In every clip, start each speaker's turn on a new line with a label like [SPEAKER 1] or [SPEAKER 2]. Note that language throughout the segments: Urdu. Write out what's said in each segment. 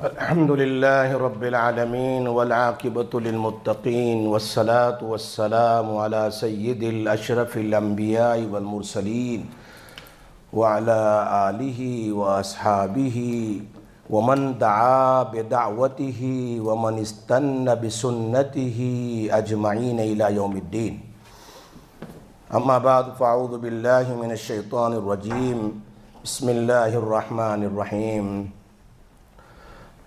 [SPEAKER 1] الحمد لله رب العالمين والعاقبة للمتقين والصلاة والسلام على سيد الأشرف الأنبياء والمرسلين وعلى آله وأصحابه ومن دعا بدعوته ومن استنى بسنته أجمعين إلى يوم الدين. أما بعد فأعوذ بالله من الشيطان الرجيم. بسم الله الرحمن الرحيم.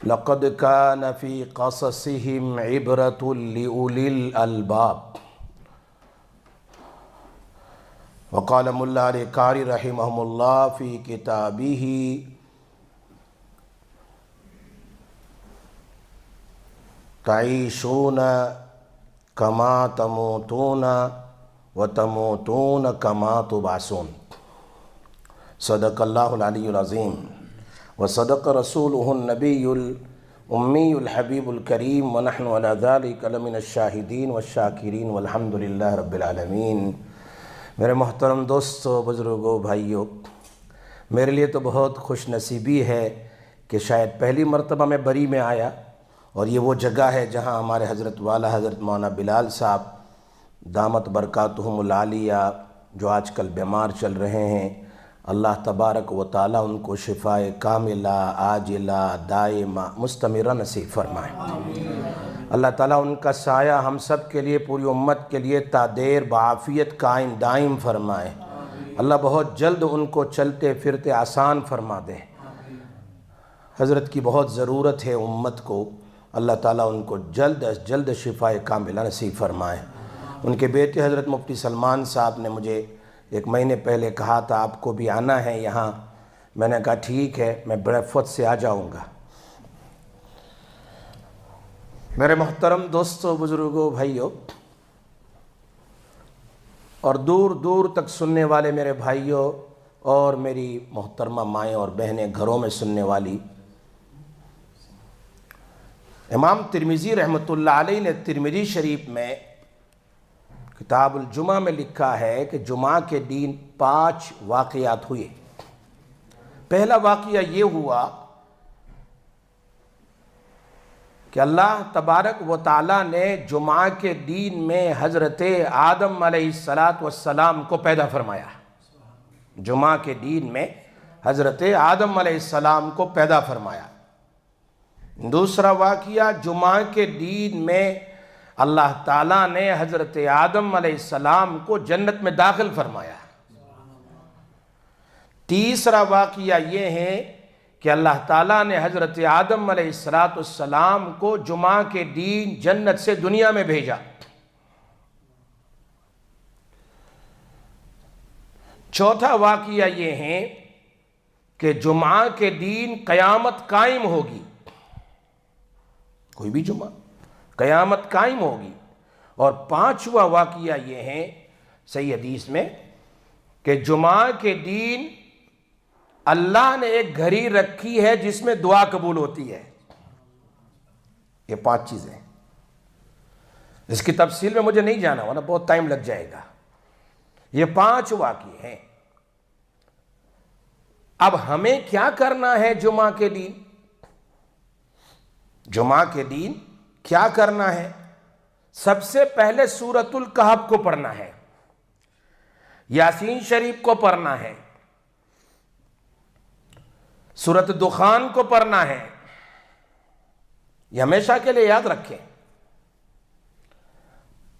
[SPEAKER 1] لقد كان في قصصهم عبرة لأولي الألباب. وقال ملا علی قاری رحمہ اللہ فی کتابہ تعیشون کما تموتون وتموتون کما تبعثون. صدق اللہ العلی العظیم وصدق رسولہ النبی الأمی الحبیب الکریم ونحن علی ذلک لمن الشاہدین والشاکرین والحمد للہ رب العالمین. میرے محترم دوستو، بزرگوں، بھائیوں، میرے لیے تو بہت خوش نصیبی ہے کہ شاید پہلی مرتبہ میں بری میں آیا، اور یہ وہ جگہ ہے جہاں ہمارے حضرت والا حضرت مولانا بلال صاحب دامت برکاتہم العالیہ جو آج کل بیمار چل رہے ہیں، اللہ تبارک و تعالیٰ ان کو شفاء کاملہ عاجلہ دائمہ مستمرہ نصیب فرمائے. اللہ تعالیٰ ان کا سایہ ہم سب کے لیے، پوری امت کے لیے تا دیر بعافیت قائم دائم فرمائے. اللہ بہت جلد ان کو چلتے پھرتے آسان فرما دے. حضرت کی بہت ضرورت ہے امت کو. اللہ تعالیٰ ان کو جلد از جلد شفاء کاملہ نصیب فرمائے. ان کے بیٹے حضرت مفتی سلمان صاحب نے مجھے 1 مہینے پہلے کہا تھا آپ کو بھی آنا ہے یہاں. میں نے کہا ٹھیک ہے، میں بڑے فوت سے آ جاؤں گا. میرے محترم دوستو، بزرگوں، بھائیوں، اور دور دور تک سننے والے میرے بھائیوں اور میری محترمہ مائیں اور بہنیں گھروں میں سننے والی، امام ترمذی رحمۃ اللہ علیہ نے ترمذی شریف میں کتاب الجمعہ میں لکھا ہے کہ جمعہ کے دن 5 واقعات ہوئے. پہلا واقعہ یہ ہوا کہ اللہ تبارک و تعالیٰ نے جمعہ کے دن میں حضرت آدم علیہ السلام کو پیدا فرمایا. جمعہ کے دن میں حضرت آدم علیہ السلام کو پیدا فرمایا. دوسرا واقعہ، جمعہ کے دن میں اللہ تعالیٰ نے حضرت آدم علیہ السلام کو جنت میں داخل فرمایا. تیسرا واقعہ یہ ہے کہ اللہ تعالیٰ نے حضرت آدم علیہ السلام کو جمعہ کے دن جنت سے دنیا میں بھیجا. چوتھا واقعہ یہ ہے کہ جمعہ کے دن قیامت قائم ہوگی. کوئی بھی جمعہ قیامت قائم ہوگی. اور 5واں واقعہ یہ ہے صحیح حدیث میں کہ جمعہ کے دن اللہ نے ایک گھڑی رکھی ہے جس میں دعا قبول ہوتی ہے. یہ 5 چیزیں، اس کی تفصیل میں مجھے نہیں جانا ورنہ بہت ٹائم لگ جائے گا. یہ 5 واقعے ہیں. اب ہمیں کیا کرنا ہے جمعہ کے دن؟ جمعہ کے دن کیا کرنا ہے؟ سب سے پہلے سورۃ الکہف کو پڑھنا ہے، یاسین شریف کو پڑھنا ہے، سورۃ دخان کو پڑھنا ہے. یہ ہمیشہ کے لیے یاد رکھیں.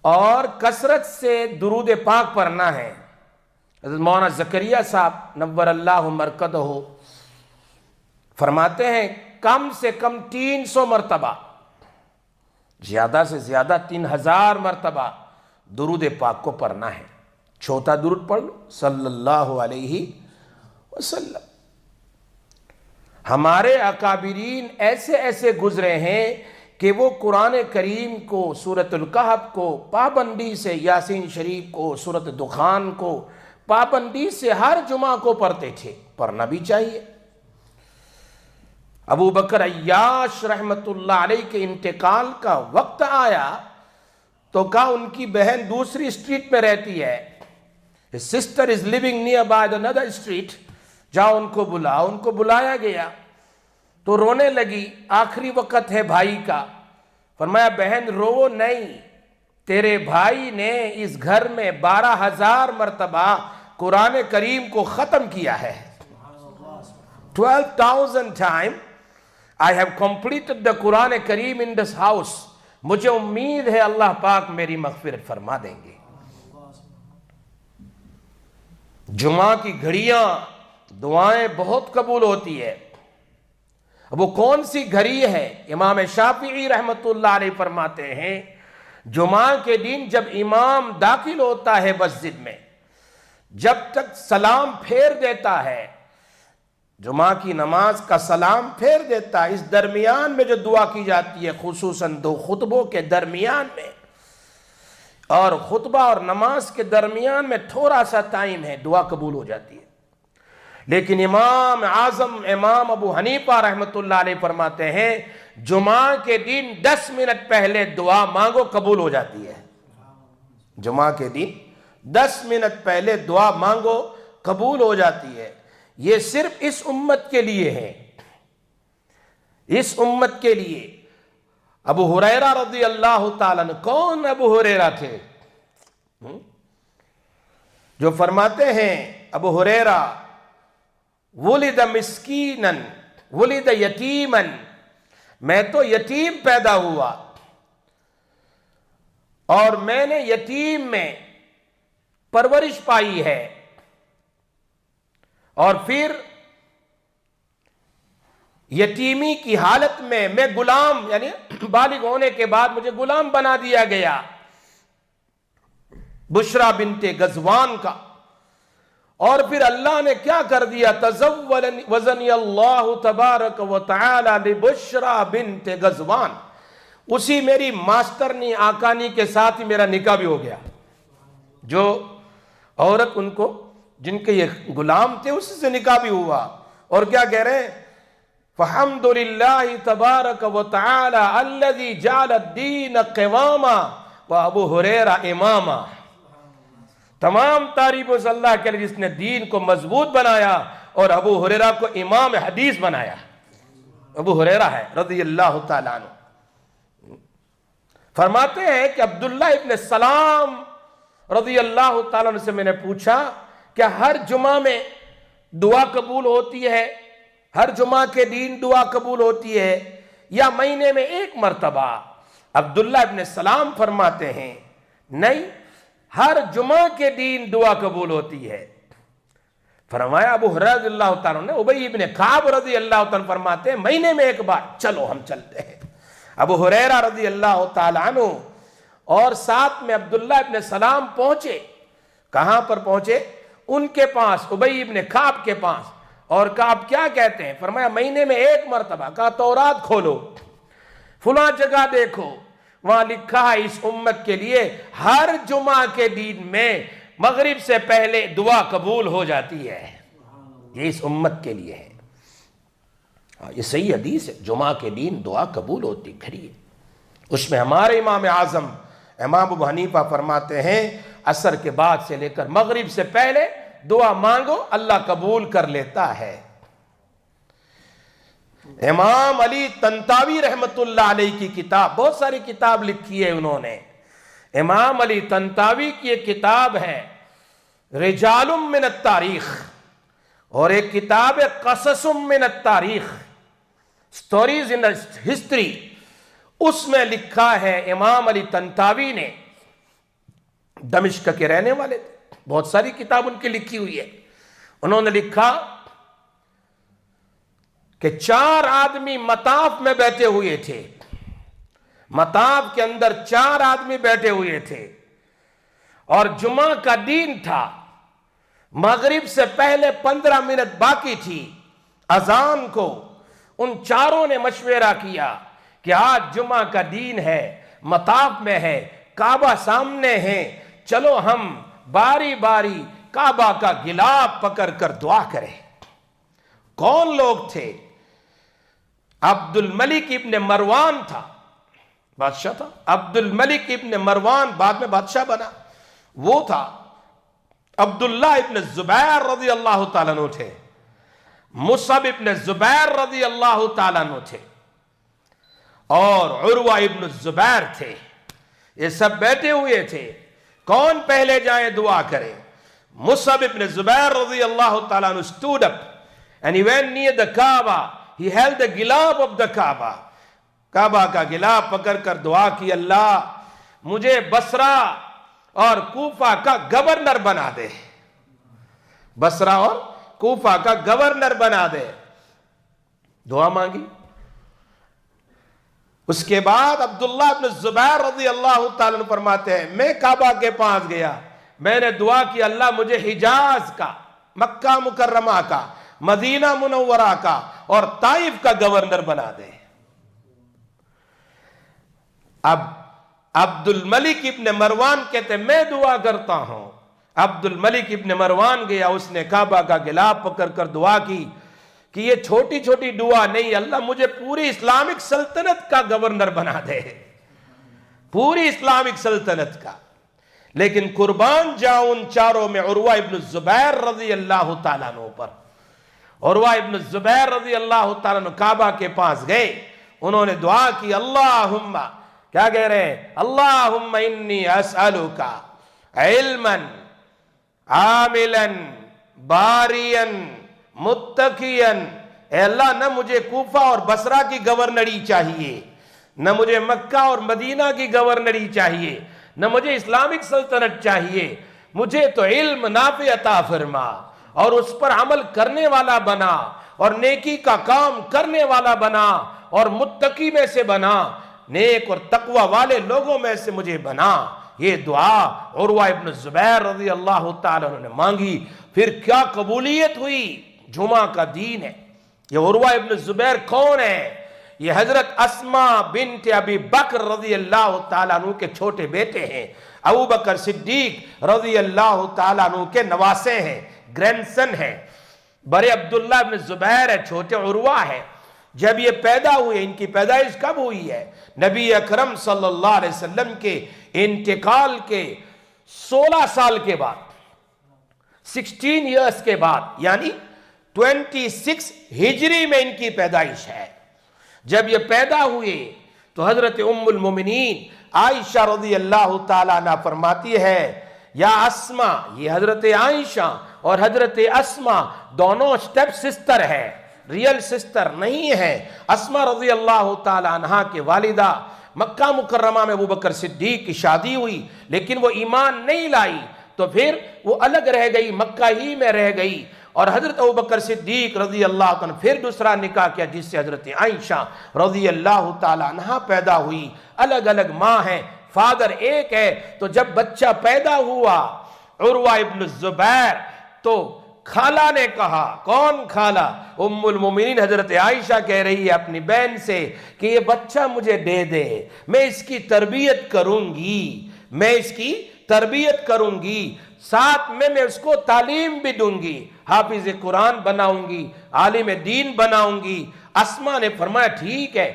[SPEAKER 1] اور کثرت سے درود پاک پڑھنا ہے. حضرت مولانا زکریا صاحب نور اللہ مرکزہ فرماتے ہیں کم سے کم 300 مرتبہ، زیادہ سے زیادہ 3000 مرتبہ درود پاک کو پڑھنا ہے. چھوٹا درود پڑھ لو صلی اللہ علیہ وسلم. ہمارے اکابرین ایسے ایسے گزرے ہیں کہ وہ قرآن کریم کو، سورۃ الکہف کو پابندی سے، یاسین شریف کو، سورۃ دخان کو پابندی سے ہر جمعہ کو پڑھتے تھے. پڑھنا بھی چاہیے. ابو بکر عیاش رحمت اللہ علیہ کے انتقال کا وقت آیا تو کہا ان کی بہن دوسری اسٹریٹ میں رہتی ہے. His sister is living nearby another street. جاؤ ان کو بلاؤ. ان کو بلایا گیا تو رونے لگی، آخری وقت ہے بھائی کا۔ فرمایا بہن رو نہیں، تیرے بھائی نے اس گھر میں 12,000 مرتبہ قرآن کریم کو ختم کیا ہے۔ 12,000 times I have completed the Quran Kareem in this house۔ مجھے امید ہے اللہ پاک میری مغفرت فرما دیں گے۔ جمعہ کی گھڑیاں دعائیں بہت قبول ہوتی ہے۔ اب وہ کون سی گھڑی ہے؟ امام شافعی رحمت اللہ علیہ فرماتے ہیں جمعہ کے دن جب امام داخل ہوتا ہے مسجد میں، جب تک سلام پھیر دیتا ہے، جمعہ کی نماز کا سلام پھیر دیتا ہے، اس درمیان میں جو دعا کی جاتی ہے، خصوصاً 2 خطبوں کے درمیان میں، اور خطبہ اور نماز کے درمیان میں تھوڑا سا ٹائم ہے، دعا قبول ہو جاتی ہے۔ لیکن امام اعظم امام ابو حنیفہ رحمت اللہ علیہ فرماتے ہیں جمعہ کے دن 10 منٹ پہلے دعا مانگو قبول ہو جاتی ہے۔ جمعہ کے دن 10 منٹ پہلے دعا مانگو قبول ہو جاتی ہے۔ یہ صرف اس امت کے لیے ہے، اس امت کے لیے۔ ابو ہریرہ رضی اللہ تعالیٰ عنہ، کون ابو ہریرہ تھے؟ جو فرماتے ہیں ابو ہریرہ ولد مسکینا ولد یتیما، میں تو یتیم پیدا ہوا اور میں نے یتیم میں پرورش پائی ہے، اور پھر یتیمی کی حالت میں میں غلام، یعنی بالغ ہونے کے بعد مجھے غلام بنا دیا گیا بشرا بنت غزوان کا۔ اور پھر اللہ نے کیا کر دیا؟ وزنی اللہ تبارک و تعالی لبشرا بنت غزوان، اسی میری ماسٹرنی آقانی کے ساتھ ہی میرا نکاح بھی ہو گیا۔ جو عورت ان کو جن کے یہ غلام تھے اسی سے نکاح بھی ہوا۔ اور کیا کہہ رہے ہیں؟ فحمد للہ تبارک و تعالی الذی جعل الدین قواما و ابو ہریرہ اماما، تمام تعریف اس اللہ کے لیے جس نے دین کو مضبوط بنایا اور ابو ہریرہ کو امام حدیث بنایا۔ ابو ہریرہ ہے رضی اللہ تعالیٰ عنہ۔ فرماتے ہیں کہ عبداللہ ابن سلام رضی اللہ تعالیٰ عنہ سے میں نے پوچھا کیا ہر جمعہ میں دعا قبول ہوتی ہے؟ ہر جمعہ کے دن دعا قبول ہوتی ہے یا مہینے میں ایک مرتبہ؟ عبداللہ ابن سلام فرماتے ہیں نہیں، ہر جمعہ کے دن دعا قبول ہوتی ہے۔ فرمایا ابو ہریرہ رضی اللہ تعالیٰ عنہ، ابی ابن کعب رضی اللہ تعالیٰ فرماتے ہیں مہینے میں ایک بار، چلو ہم چلتے ہیں۔ ابو ہریرہ رضی اللہ تعالیٰ عنہ اور ساتھ میں عبداللہ ابن سلام پہنچے۔ کہاں پر پہنچے؟ ان کے پاس، ابی ابن کعب کے پاس۔ اور کعب کیا کہتے ہیں؟ فرمایا مہینے میں ایک مرتبہ۔ کہا تورات کھولو، فلاں جگہ دیکھو، وہاں لکھا ہے اس امت کے لیے ہر جمعہ کے دن میں مغرب سے پہلے دعا قبول ہو جاتی ہے۔ یہ اس امت کے لیے ہے، یہ صحیح حدیث ہے، جمعہ کے دن دعا قبول ہوتی کھڑی ہے۔ اس میں ہمارے امام اعظم امام ابو حنیفہ فرماتے ہیں عصر کے بعد سے لے کر مغرب سے پہلے دعا مانگو، اللہ قبول کر لیتا ہے۔ امام علی طنطاوی رحمت اللہ علیہ کی کتاب، بہت ساری کتاب لکھی ہے انہوں نے۔ امام علی طنطاوی کی ایک کتاب ہے رجال من التاریخ، اور ایک کتاب ہے قصص من التاریخ، سٹوریز ان ہسٹری۔ اس میں لکھا ہے امام علی طنطاوی نے، دمشق کے رہنے والے تھے، بہت ساری کتاب ان کی لکھی ہوئی ہے۔ انہوں نے لکھا کہ 4 آدمی مطاف میں بیٹھے ہوئے تھے، مطاف کے اندر 4 آدمی بیٹھے ہوئے تھے، اور جمعہ کا دن تھا، مغرب سے پہلے 15 منٹ باقی تھی اذان کو۔ ان چاروں نے مشورہ کیا کہ آج جمعہ کا دن ہے، مطاف میں ہے، کعبہ سامنے ہے، چلو ہم باری باری کعبہ کا غلاف پکڑ کر دعا کریں۔ کون لوگ تھے؟ عبد الملک ابن مروان تھا، بادشاہ تھا۔ عبد الملک ابن مروان بعد میں بادشاہ بنا، وہ تھا۔ عبداللہ ابن زبیر رضی اللہ تعالیٰ عنہ تھے، مصعب ابن زبیر رضی اللہ تعالیٰ عنہ تھے اور عروہ ابن الزبیر تھے. یہ سب بیٹھے ہوئے تھے. کون پہلے جائیں دعا کرے؟ مصعب ابن زبیر رضی اللہ تعالیٰ عنہ stood up and he went near the Kaaba. He held the gilab of the Kaaba. کعبہ کا گلاب پکڑ کر دعا کی، اللہ مجھے بصرہ اور کوفہ کا گورنر بنا دے. بصرہ اور کوفہ کا گورنر بنا دے. دعا مانگی. اس کے بعد عبداللہ بن الزبیر رضی اللہ تعالیٰ عنہ فرماتے ہیں میں کعبہ کے پاس گیا، میں نے دعا کی اللہ مجھے حجاز کا، مکہ مکرمہ کا، مدینہ منورہ کا اور طائف کا گورنر بنا دے. اب عبد الملک ابن مروان کہتے ہیں میں دعا کرتا ہوں. عبد الملک ابن مروان گیا، اس نے کعبہ کا گلاب پکڑ کر دعا کی کہ یہ چھوٹی چھوٹی دعا نہیں، اللہ مجھے پوری اسلامک سلطنت کا گورنر بنا دے، پوری اسلامک سلطنت کا. لیکن قربان جاؤں ان چاروں میں عروہ ابن الزبیر رضی اللہ تعالیٰ عنہ پر. عروہ ابن الزبیر رضی اللہ تعالیٰ عنہ کعبہ کے پاس گئے، انہوں نے دعا کی اللہم، کیا کہہ رہے ہیں؟ اللہم انی اسألوکا علما عاملا باریا متقیا. اے اللہ نہ مجھے کوفہ اور بصرہ کی گورنری چاہیے، نہ مجھے مکہ اور مدینہ کی گورنری چاہیے، نہ مجھے اسلامک سلطنت چاہیے، مجھے تو علم نافع عطا فرما اور اس پر عمل کرنے والا بنا اور نیکی کا کام کرنے والا بنا اور متقی میں سے بنا، نیک اور تقوی والے لوگوں میں سے مجھے بنا. یہ دعا عروہ ابن الزبیر رضی اللہ تعالیٰ عنہ نے مانگی. پھر کیا قبولیت ہوئی؟ جمعہ کا دین ہے. یہ عروہ ابن الزبیر کون ہے؟ یہ حضرت اسماء بنت ابی بکر رضی اللہ تعالیٰ عنہ کے چھوٹے بیٹے ہیں. ابو بکر صدیق رضی اللہ تعالیٰ عنہ کے نواسے ہیں، گرینڈ ہیں. بڑے عبداللہ ابن زبیر ہے، چھوٹے عروہ ہے. جب یہ پیدا ہوئے، ان کی پیدائش کب ہوئی ہے؟ نبی اکرم صلی اللہ علیہ وسلم کے انتقال کے 16 سال کے بعد، 16 ایئرز کے بعد، یعنی 26 ہجری میں ان کی پیدائش ہے. جب یہ پیدا ہوئے تو حضرت ام المومنین عائشہ رضی اللہ تعالیٰ عنہ فرماتی ہے یا اسما، یہ حضرت عائشہ اور حضرت اسما دونوں سٹیپ سسٹر ہے، ریل سسٹر نہیں ہے. اسما رضی اللہ تعالیٰ عنہ کے والدہ مکہ مکرمہ میں ابو بکر صدیق کی شادی ہوئی، لیکن وہ ایمان نہیں لائی تو پھر وہ الگ رہ گئی، مکہ ہی میں رہ گئی. اور حضرت ابو بکر صدیق رضی اللہ تعالیٰ عنہ پھر دوسرا نکاح کیا، جس سے حضرت عائشہ رضی اللہ تعالیٰ عنہ پیدا ہوئی. الگ الگ ماں ہیں، فادر ایک ہے. تو جب بچہ پیدا ہوا عروہ ابن الزبیر تو خالہ نے کہا، کون خالہ؟ ام المومنین حضرت عائشہ کہہ رہی ہے اپنی بہن سے کہ یہ بچہ مجھے دے دے، میں اس کی تربیت کروں گی، میں اس کی تربیت کروں گی، ساتھ میں اس کو تعلیم بھی دوں گی، حافظ قرآن بناؤں گی، عالم دین بناؤں گی. اسما نے فرمایا ٹھیک ہے،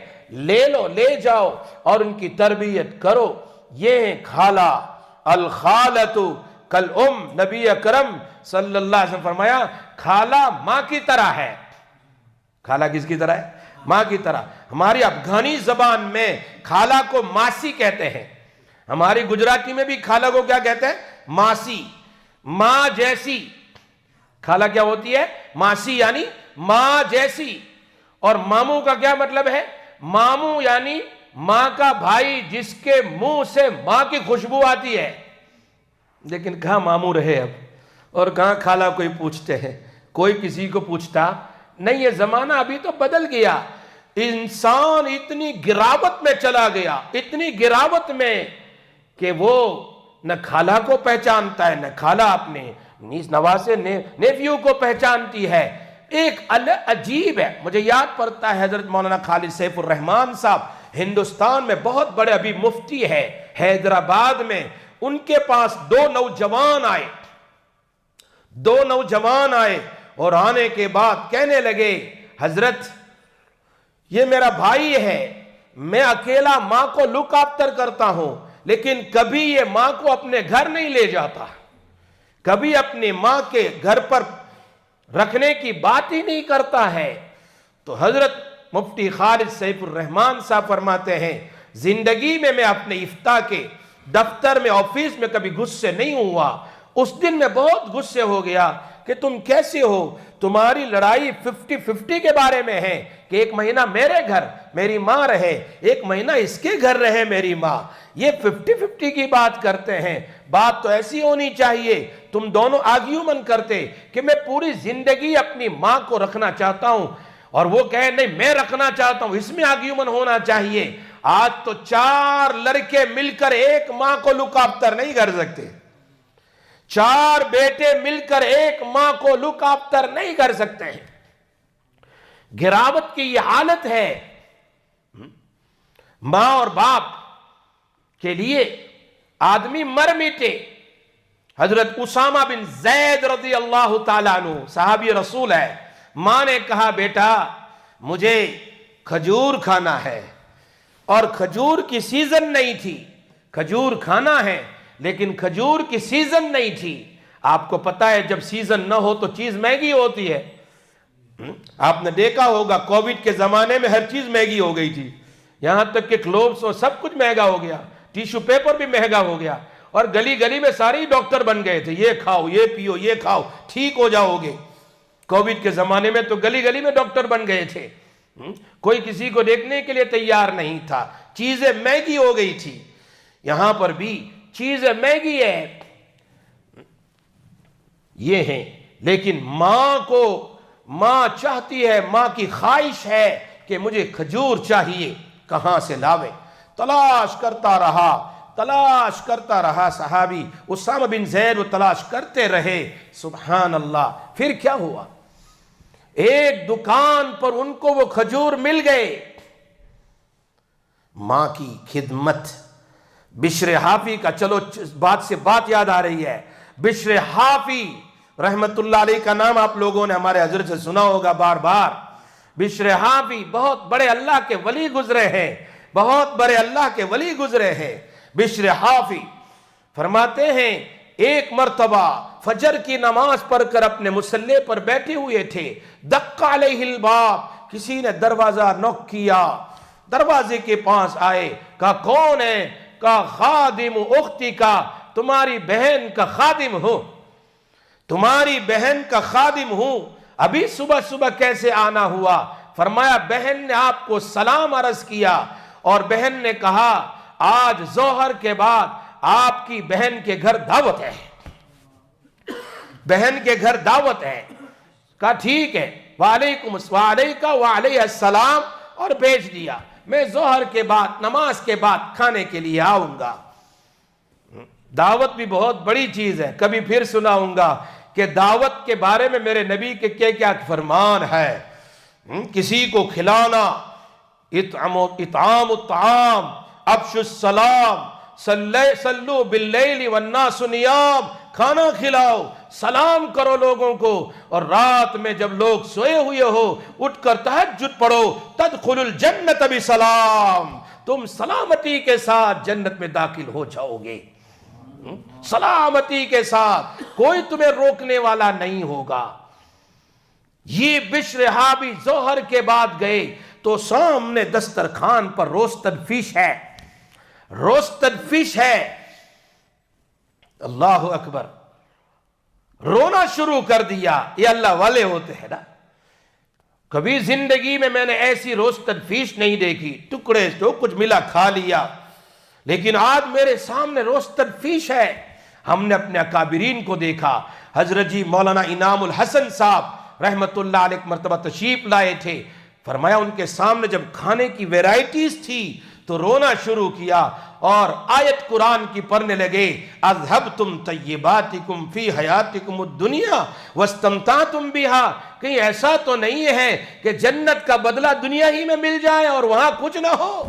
[SPEAKER 1] لے لو، لے جاؤ اور ان کی تربیت کرو. یہ ہیں خالہ. الخالۃ کالام. نبی اکرم صلی اللہ علیہ وسلم فرمایا خالہ ماں کی طرح ہے. خالہ کس کی طرح ہے؟ ماں کی طرح. ہماری افغانی زبان میں خالہ کو ماسی کہتے ہیں، ہماری گجراتی میں بھی خالہ کو کیا کہتے ہیں؟ ماسی. ماں جیسی. خالہ کیا ہوتی ہے؟ ماسی یعنی ماں جیسی. اور ماموں کا کیا مطلب ہے؟ ماموں یعنی ماں کا بھائی جس کے منہ سے ماں کی خوشبو آتی ہے. لیکن کہاں ماموں رہے اب، اور کہاں خالہ کوئی پوچھتے ہیں، کوئی کسی کو پوچھتا نہیں. یہ زمانہ ابھی تو بدل گیا. انسان اتنی گراوٹ میں چلا گیا، اتنی گراوٹ میں کہ وہ نہ خالہ کو پہچانتا ہے، نہ خالہ اپنے نواسے نیفیو کو پہچانتی ہے. ایک عجیب ہے. مجھے یاد پڑتا ہے حضرت مولانا خالد سیف الرحمان صاحب ہندوستان میں بہت بڑے ابھی مفتی ہے حیدرآباد میں. ان کے پاس دو نوجوان آئے اور آنے کے بعد کہنے لگے حضرت یہ میرا بھائی ہے، میں اکیلا ماں کو لک آفٹر کرتا ہوں، لیکن کبھی یہ ماں کو اپنے گھر نہیں لے جاتا، کبھی اپنی ماں کے گھر پر رکھنے کی بات ہی نہیں کرتا ہے۔ تو حضرت مفتی خالد سیف الرحمان صاحب فرماتے ہیں زندگی میں اپنے افتاء کے دفتر میں آفس میں کبھی غصے نہیں ہوا۔ اس دن میں بہت غصے ہو گیا کہ تم کیسے ہو، تمہاری لڑائی 50-50 کے بارے میں ہے کہ ایک مہینہ میرے گھر میری ماں رہے، ایک مہینہ اس کے گھر رہے میری ماں، یہ 50-50 کی بات کرتے ہیں۔ بات تو ایسی ہونی چاہیے، تم دونوں آرگیومنٹ کرتے کہ میں پوری زندگی اپنی ماں کو رکھنا چاہتا ہوں اور وہ کہے نہیں میں رکھنا چاہتا ہوں، اس میں آرگیومنٹ ہونا چاہیے۔ آج تو 4 لڑکے مل کر ایک ماں کو لک آفٹر نہیں کر سکتے، 4 بیٹے مل کر ایک ماں کو لک آفٹر نہیں کر سکتے ہیں۔ گراوٹ کی یہ حالت ہے۔ ماں اور باپ کے لیے آدمی مر میٹے۔ حضرت اسامہ بن زید رضی اللہ تعالیٰ عنہ صحابی رسول ہے، ماں نے کہا بیٹا مجھے کھجور کھانا ہے، اور کھجور کی سیزن نہیں تھی، کھجور کھانا ہے لیکن کھجور کی سیزن نہیں تھی۔ آپ کو پتا ہے جب سیزن نہ ہو تو چیز مہنگی ہوتی ہے۔ آپ نے دیکھا ہوگا کووڈ کے زمانے میں ہر چیز مہنگی ہو گئی تھی، یہاں تک کہ گلوبس اور سب کچھ مہنگا ہو گیا، ٹیشو پیپر بھی مہنگا ہو گیا، اور گلی گلی میں سارے ڈاکٹر بن گئے تھے، یہ کھاؤ یہ پیو یہ کھاؤ ٹھیک ہو جاؤ گے۔ کووڈ کے زمانے میں تو گلی گلی میں ڈاکٹر بن گئے تھے، کوئی کسی کو دیکھنے کے لیے تیار نہیں تھا، چیزیں مہنگی ہو گئی تھی۔ یہاں پر بھی چیزیں مہنگی ہے، یہ ہیں، لیکن ماں چاہتی ہے، ماں کی خواہش ہے کہ مجھے کھجور چاہیے، کہاں سے لاوے؟ تلاش کرتا رہا صحابی اسامہ بن زید، وہ تلاش کرتے رہے۔ سبحان اللہ، پھر کیا ہوا؟ ایک دکان پر ان کو وہ کھجور مل گئے۔ ماں کی خدمت، بشر حافی کا، چلو بات سے بات یاد آ رہی ہے، بشر حافی رحمت اللہ علیہ کا نام آپ لوگوں نے ہمارے حضرت سے سنا ہوگا بار بار۔ بشر حافی بہت بڑے اللہ کے ولی گزرے ہیں، بہت بڑے اللہ کے ولی گزرے ہیں۔ بشر حافی فرماتے ہیں ایک مرتبہ فجر کی نماز پڑھ کر اپنے مصلی پر بیٹھے ہوئے تھے، دق علیہ الباب، کسی نے دروازہ نوک کیا، دروازے کے پاس آئے، کہا کون ہے؟ کہا خادم اختی کا، تمہاری بہن کا خادم ہوں، تمہاری بہن کا خادم ہوں، ابھی صبح صبح کیسے آنا ہوا؟ فرمایا بہن نے آپ کو سلام عرض کیا، اور بہن نے کہا آج ظہر کے بعد آپ کی بہن کے گھر دعوت ہے، بہن کے گھر دعوت ہے۔ کہا ٹھیک ہے، وعلیکم وعلیہ السلام، اور بھیج دیا۔ میں ظہر کے بعد نماز کے بعد کھانے کے لیے آؤں گا۔ دعوت بھی بہت بڑی چیز ہے، کبھی پھر سناؤں گا کہ دعوت کے بارے میں میرے نبی کے کیا فرمان ہے۔ کسی کو کھلانا، اطعام الطعام، افشوا السلام، صلو باللیل والناس نیام، کھانا کھلاؤ، سلام کرو لوگوں کو، اور رات میں جب لوگ سوئے ہوئے ہو اٹھ کر تہجد پڑھو، تدخل الجنت بسلام، تم سلامتی کے ساتھ جنت میں داخل ہو جاؤ گے، سلامتی کے ساتھ، کوئی تمہیں روکنے والا نہیں ہوگا۔ یہ بشر حافی ظہر کے بعد گئے تو سامنے دسترخوان پر روسٹڈ فش ہے، روسٹڈ فش ہے۔ اللہ اکبر، رونا شروع کر دیا۔ یہ اللہ والے ہوتے ہیں نا، کبھی زندگی میں نے ایسی روسٹڈ فش نہیں دیکھی، ٹکڑے جو کچھ ملا کھا لیا، لیکن آج میرے سامنے روسٹڈ فش ہے۔ ہم نے اپنے اکابرین کو دیکھا، حضرت جی مولانا انعام الحسن صاحب رحمت اللہ علیہ مرتبہ تشریف لائے تھے، فرمایا ان کے سامنے جب کھانے کی ویرائٹیز تھی تو رونا شروع کیا، اور آیت قرآن کی پڑھنے لگے، اذھبتم طیباتکم فی حیاتکم الدنیا واستمتعتم بہا، کہیں ایسا تو نہیں ہے کہ جنت کا بدلہ دنیا ہی میں مل جائے اور وہاں کچھ نہ ہو؟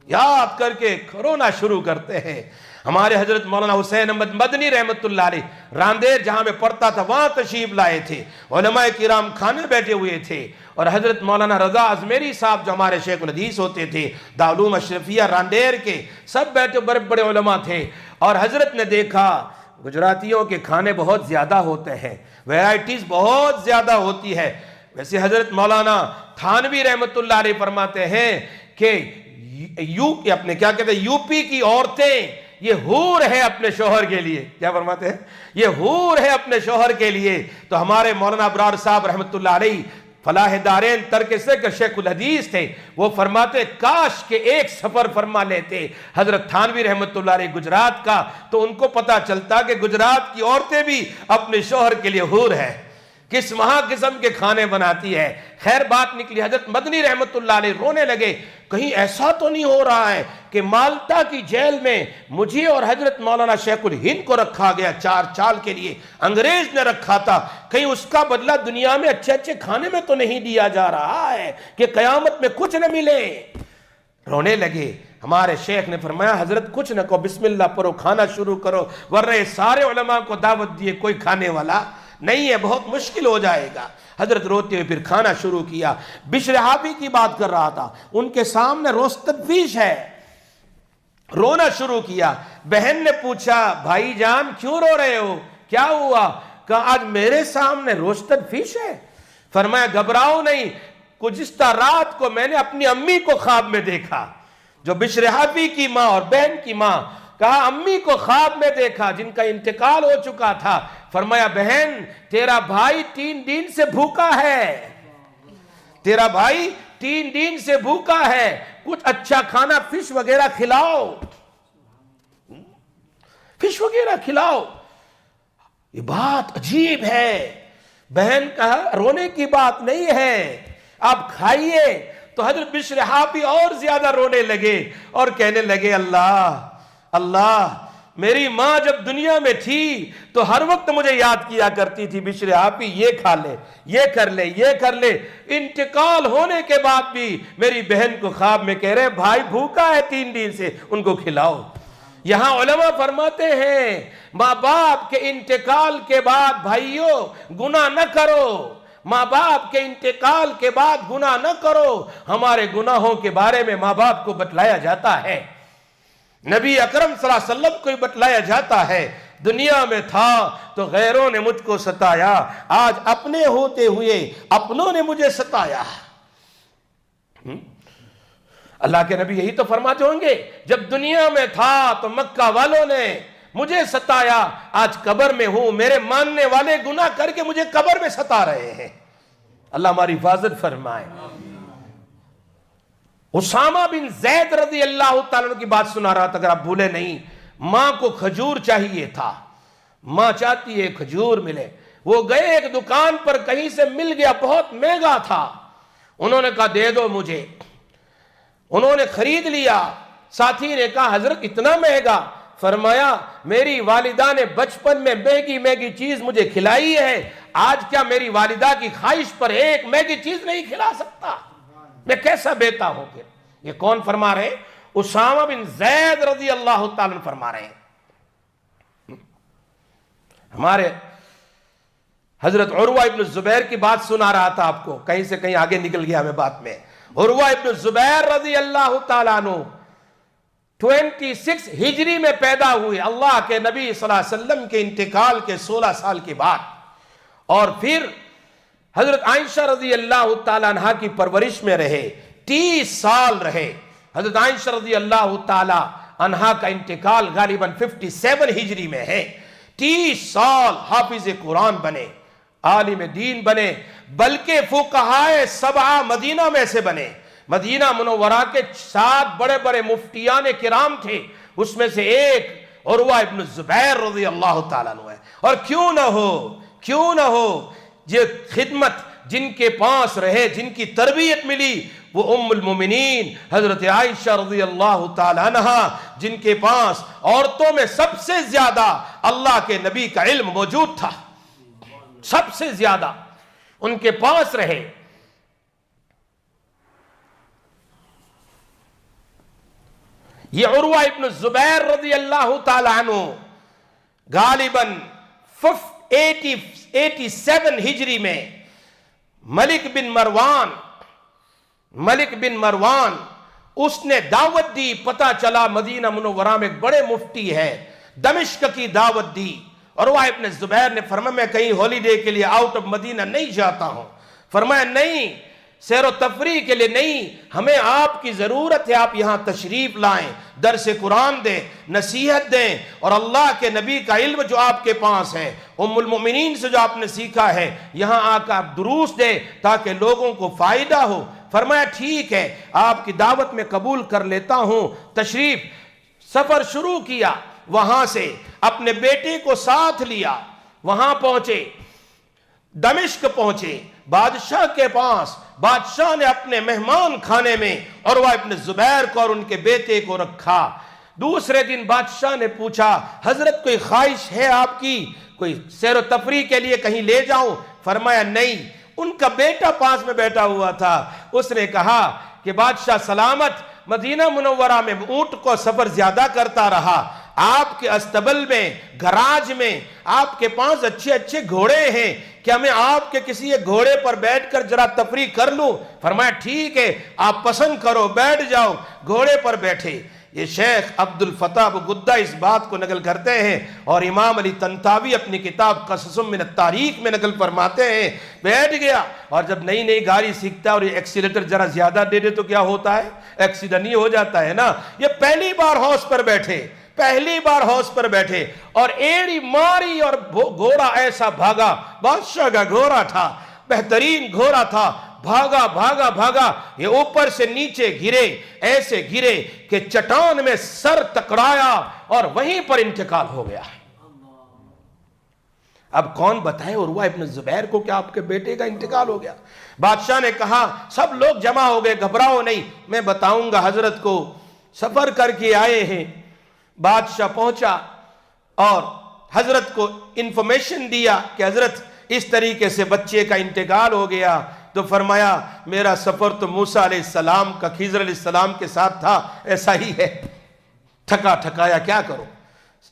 [SPEAKER 1] یاد کر کے رونا شروع کرتے ہیں۔ ہمارے حضرت مولانا حسین احمد مدنی رحمت اللہ علیہ راندیر جہاں میں پڑھتا تھا وہاں تشریف لائے تھے، علماء کرام کھانے بیٹھے ہوئے تھے، اور حضرت مولانا رضا ازمیری صاحب جو ہمارے شیخ الحدیث ہوتے تھے دارالعلوم اشرفیہ راندیر کے، سب بیٹھے، بڑے بڑے علماء تھے، اور حضرت نے دیکھا گجراتیوں کے کھانے بہت زیادہ ہوتے ہیں، ویرائٹیز بہت زیادہ ہوتی ہے۔ ویسے حضرت مولانا تھانوی رحمت اللہ علیہ فرماتے ہیں کہ اپنے کیا کہتے ہیں، یو پی کی عورتیں یہ حور ہے اپنے شوہر کے لیے، کیا فرماتے ہیں، یہ حور ہے اپنے شوہر کے لیے۔ تو ہمارے مولانا ابرار صاحب رحمت اللہ علیہ فلاح دارین ترک ذکر شیخ الحدیث تھے، وہ فرماتے کاش کہ ایک سفر فرما لیتے حضرت تھانوی رحمت اللہ علیہ گجرات کا، تو ان کو پتا چلتا کہ گجرات کی عورتیں بھی اپنے شوہر کے لیے حور ہے، کس مہا قسم کے کھانے بناتی ہے۔ خیر بات نکلی، حضرت مدنی رحمت اللہ علیہ رونے لگے، کہیں ایسا تو نہیں ہو رہا ہے کہ مالٹا کی جیل میں مجھے اور حضرت مولانا شیخ الہند کو رکھا گیا 4 سال کے لیے، انگریز نے رکھا تھا، کہیں اس کا بدلہ دنیا میں اچھے اچھے کھانے میں تو نہیں دیا جا رہا ہے کہ قیامت میں کچھ نہ ملے۔ رونے لگے۔ ہمارے شیخ نے فرمایا حضرت کچھ نہ کہو، بسم اللہ پڑھو، کھانا شروع کرو، ورنہ سارے علماء کو دعوت دیے کوئی کھانے والا نہیں ہے، بہت مشکل ہو جائے گا۔ حضرت روتے ہوئے پھر کھانا شروع کیا۔ بشر حافی کی بات کر رہا تھا، ان کے سامنے روسٹڈ فش ہے، رونا شروع کیا۔ بہن نے پوچھا بھائی جان کیوں رو رہے ہو، کیا ہوا؟ کہا آج میرے سامنے روسٹڈ فش ہے۔ فرمایا گھبراؤ نہیں، گزشتہ رات کو میں نے اپنی امی کو خواب میں دیکھا، جو بشر حافی کی ماں اور بہن کی ماں، کہا امی کو خواب میں دیکھا جن کا انتقال ہو چکا تھا۔ فرمایا بہن تیرا بھائی 3 دن سے بھوکا ہے، تیرا بھائی 3 دن سے بھوکا ہے، کچھ اچھا کھانا فش وغیرہ کھلاؤ، فش وغیرہ کھلاؤ۔ یہ بات عجیب ہے، بہن کہا رونے کی بات نہیں ہے، آپ کھائیے۔ تو حضرت بشر حافی اور زیادہ رونے لگے اور کہنے لگے اللہ اللہ، میری ماں جب دنیا میں تھی تو ہر وقت مجھے یاد کیا کرتی تھی، بشر حافی یہ کھا لے، یہ کر لے، یہ کر لے۔ انتقال ہونے کے بعد بھی میری بہن کو خواب میں کہہ رہے بھائی بھوکا ہے 3 دن سے، ان کو کھلاؤ۔ یہاں علماء فرماتے ہیں ماں باپ کے انتقال کے بعد بھائیوں گناہ نہ کرو، ماں باپ کے انتقال کے بعد گناہ نہ کرو۔ ہمارے گناہوں کے بارے میں ماں باپ کو بتلایا جاتا ہے، نبی اکرم صلی اللہ علیہ وسلم کو بتلایا جاتا ہے۔ دنیا میں تھا تو غیروں نے مجھ کو ستایا، آج اپنے ہوتے ہوئے اپنوں نے مجھے ستایا۔ اللہ کے نبی یہی تو فرماتے ہوں گے جب دنیا میں تھا تو مکہ والوں نے مجھے ستایا، آج قبر میں ہوں میرے ماننے والے گناہ کر کے مجھے قبر میں ستا رہے ہیں۔ اللہ ہماری حفاظت فرمائے۔ اسامہ بن زید رضی اللہ تعالیٰ کی بات سنا رہا تھا، اگر آپ بھولے نہیں، ماں کو کھجور چاہیے تھا، ماں چاہتی ہے کھجور ملے، وہ گئے ایک دکان پر، کہیں سے مل گیا، بہت مہنگا تھا، انہوں نے کہا دے دو مجھے، انہوں نے خرید لیا۔ ساتھی نے کہا حضرت اتنا مہنگا؟ فرمایا میری والدہ نے بچپن میں مہنگی مہنگی چیز مجھے کھلائی ہے، آج کیا میری والدہ کی خواہش پر ایک مہنگی چیز نہیں کھلا سکتا؟ میں کیسا بیٹا ہوں پھر؟ یہ کون فرما رہے ہیں؟ اسامہ بن زید رضی اللہ تعالیٰ فرما رہے ہیں۔ ہمارے حضرت عروہ ابن الزبیر کی بات سنا رہا تھا آپ کو، کہیں سے کہیں آگے نکل گیا ہمیں بات میں۔ عروہ ابن الزبیر رضی اللہ تعالیٰ عنہ 26 ہجری میں پیدا ہوئے، اللہ کے نبی صلی اللہ علیہ وسلم کے انتقال کے 16 سال کے بعد، اور پھر حضرت عائشہ رضی اللہ تعالیٰ عنہ کی پرورش میں رہے، 30 سال رہے۔ حضرت عائشہ رضی اللہ تعالیٰ عنہ کا انتقال غالباً 57 ہجری میں ہے۔ 30 سال حافظ قرآن بنے، عالم دین بنے، بلکہ فقہائے 7 مدینہ میں سے بنے۔ مدینہ منورہ کے 7 بڑے بڑے مفتیان کرام تھے، اس میں سے ایک عروہ ابن الزبیر رضی اللہ تعالیٰ عنہ ہے۔ اور کیوں نہ ہو یہ خدمت جن کے پاس رہے، جن کی تربیت ملی، وہ ام المومنین حضرت عائشہ رضی اللہ تعالیٰ عنہ، جن کے پاس عورتوں میں سب سے زیادہ اللہ کے نبی کا علم موجود تھا، سب سے زیادہ ان کے پاس رہے۔ یہ عروہ ابن الزبیر رضی اللہ تعالیٰ عنہ غالباً 87 ہجری میں ملک بن مروان اس نے دعوت دی، پتہ چلا مدینہ منورہ میں ایک بڑے مفتی ہے، دمشق کی دعوت دی، عروہ ابن زبیر نے فرمایا میں کہیں ہالیڈے کے لیے آؤٹ آف مدینہ نہیں جاتا ہوں. فرمایا نہیں، سیر و تفریح کے لیے نہیں، ہمیں آپ کی ضرورت ہے، آپ یہاں تشریف لائیں، درس قرآن دیں، نصیحت دیں، اور اللہ کے نبی کا علم جو آپ کے پاس ہے، ام المؤمنین سے جو آپ نے سیکھا ہے، یہاں آ کر آپ دروس دیں تاکہ لوگوں کو فائدہ ہو. فرمایا ٹھیک ہے، آپ کی دعوت میں قبول کر لیتا ہوں. تشریف سفر شروع کیا، وہاں سے اپنے بیٹے کو ساتھ لیا، وہاں پہنچے، دمشق پہنچے، بادشاہ کے پاس. بادشاہ نے اپنے مہمان خانے میں عروہ ابن زبیر کو اور ان کے بیٹے کو رکھا. دوسرے دن بادشاہ نے پوچھا حضرت کوئی خواہش ہے آپ کی، کوئی سیر و تفریح کے لیے کہیں لے جاؤں؟ فرمایا نہیں. ان کا بیٹا پاس میں بیٹھا ہوا تھا، اس نے کہا کہ بادشاہ سلامت، مدینہ منورہ میں اونٹ کو سفر زیادہ کرتا رہا، آپ کے استبل میں، گراج میں آپ کے پاس اچھے اچھے گھوڑے ہیں، کیا میں آپ کے کسی ایک گھوڑے پر بیٹھ کر ذرا تفریح کر لوں؟ فرمایا ٹھیک ہے، آپ پسند کرو، بیٹھ جاؤ. گھوڑے پر بیٹھے. یہ شیخ عبد الفتاح ابو گدہ اس بات کو نقل کرتے ہیں، اور امام علی طنطاوی اپنی کتاب قصص من التاریخ میں نقل فرماتے ہیں. بیٹھ گیا، اور جب نئی نئی گاڑی سیکھتا اور یہ ایکسیلیٹر ذرا زیادہ دے دے تو کیا ہوتا ہے؟ ایکسیڈنٹ ہی ہو جاتا ہے نا. یہ پہلی بار ہارس پر بیٹھے، پہلی بار ہارس پر بیٹھے، اور ایڑی ماری اور گھوڑا ایسا بھاگا. بادشاہ کا گھوڑا تھا، بہترین گھوڑا تھا. بھاگا بھاگا بھاگا، یہ اوپر سے نیچے گرے، ایسے گرے کہ چٹان میں سر ٹکرایا اور وہیں پر انتقال ہو گیا. اب کون بتائے عروہ ابن زبیر کو کہ آپ کے بیٹے کا انتقال ہو گیا؟ بادشاہ نے کہا سب لوگ جمع ہو گئے، گھبراؤ نہیں، میں بتاؤں گا حضرت کو، سفر کر کے آئے ہیں. بادشاہ پہنچا اور حضرت کو انفارمیشن دیا کہ حضرت اس طریقے سے بچے کا انتقال ہو گیا. تو فرمایا میرا سفر تو موسیٰ علیہ السلام کا خضر علیہ السلام کے ساتھ تھا، ایسا ہی ہے، تھکا تھکایا کیا کرو.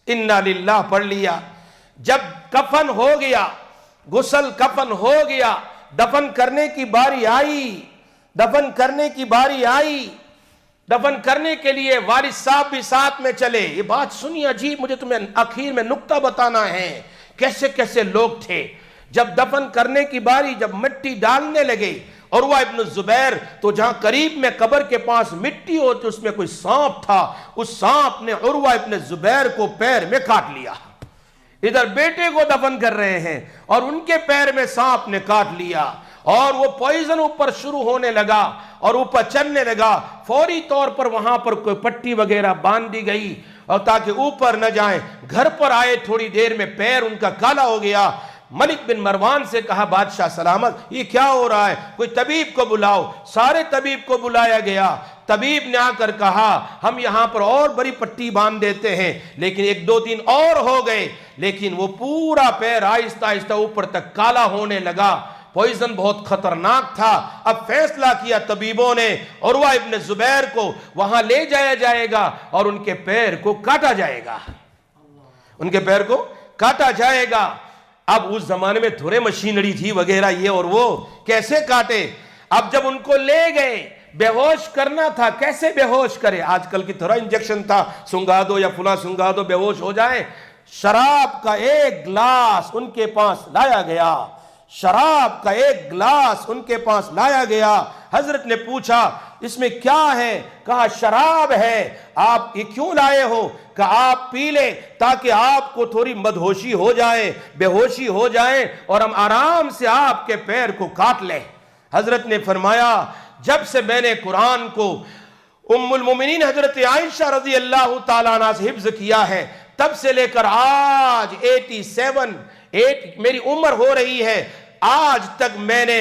[SPEAKER 1] انا للہ پڑھ لیا. جب کفن ہو گیا، غسل کفن ہو گیا، دفن کرنے کی باری آئی، دفن کرنے کی باری آئی. دفن کرنے کے لیے والد صاحب بھی ساتھ میں چلے. یہ بات سنی عجیب، مجھے تمہیں آخر میں نکتہ بتانا ہے کیسے کیسے لوگ تھے. جب دفن کرنے کی باری، جب مٹی ڈالنے لگے، عروہ ابن زبیر تو جہاں قریب میں قبر کے پاس مٹی ہوتی اس میں کوئی سانپ تھا، اس سانپ نے عروہ ابن زبیر کو پیر میں کاٹ لیا. ادھر بیٹے کو دفن کر رہے ہیں اور ان کے پیر میں سانپ نے کاٹ لیا، اور وہ پوائزن اوپر شروع ہونے لگا اور اوپر چلنے لگا. فوری طور پر وہاں پر کوئی پٹی وغیرہ باندھ دی گئی اور تاکہ اوپر نہ جائیں. گھر پر آئے، تھوڑی دیر میں پیر ان کا کالا ہو گیا. ملک بن مروان سے کہا بادشاہ سلامت یہ کیا ہو رہا ہے، کوئی طبیب کو بلاؤ. سارے طبیب کو بلایا گیا. طبیب نے آ کر کہا ہم یہاں پر اور بڑی پٹی باندھ دیتے ہیں، لیکن ایک دو دن اور ہو گئے، لیکن وہ پورا پیر آہستہ آہستہ اوپر تک کالا ہونے لگا. پوائزن بہت خطرناک تھا. اب فیصلہ کیا طبیبوں نے عروہ ابن زبیر کو وہاں لے جایا جائے گا اور ان کے پیر کو کاٹا جائے گا، ان کے پیر کو کاٹا جائے گا. اب اس زمانے میں تھوڑے مشینری تھی وغیرہ یہ اور وہ، کیسے کاٹے؟ اب جب ان کو لے گئے، بے ہوش کرنا تھا، کیسے بے ہوش کرے؟ آج کل کی تھوڑا انجیکشن تھا، سنگا دو یا فلاں سنگا دو بے ہوش ہو جائیں. شراب کا ایک گلاس ان کے پاس لایا گیا، شراب کا ایک گلاس ان کے پاس لایا گیا. حضرت نے پوچھا اس میں کیا ہے؟ کہا شراب ہے. آپ یہ کیوں لائے ہو؟ کہا آپ پی لیں تاکہ آپ کو تھوڑی مدہوشی ہو جائے، بے ہوشی ہو جائے، اور ہم آرام سے آپ کے پیر کو کاٹ لیں. حضرت نے فرمایا جب سے میں نے قرآن کو ام المومنین حضرت عائشہ رضی اللہ تعالیٰ عنہ سے حفظ کیا ہے، تب سے لے کر آج 87 میری عمر ہو رہی ہے، آج تک میں نے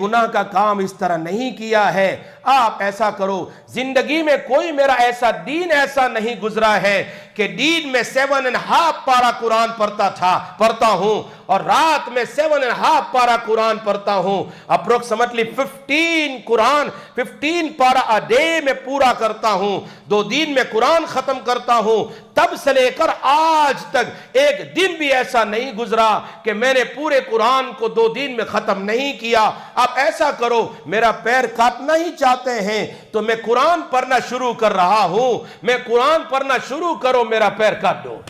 [SPEAKER 1] گناہ کا کام اس طرح نہیں کیا ہے. آپ ایسا کرو، زندگی میں کوئی میرا ایسا دین ایسا نہیں گزرا ہے کہ دین میں 7.5 پارہ قرآن پڑھتا ہوں، اور رات میں 7.5 پارہ قرآن پڑھتا ہوں. اپروکسیمیٹلی 15 پارہ a day میں پورا کرتا ہوں. 2 دن میں قرآن ختم کرتا ہوں. تب سے لے کر آج تک ایک دن بھی ایسا نہیں گزرا کہ میں نے پورے قرآن کو 2 دن میں ختم نہیں کیا. آپ ایسا کرو، میرا پیر کاٹنا ہی چاہتے ہیں تو میں قرآن پڑھنا شروع کر رہا ہوں، میں قرآن پڑھنا شروع کرو، میرا پیر کاٹ دو.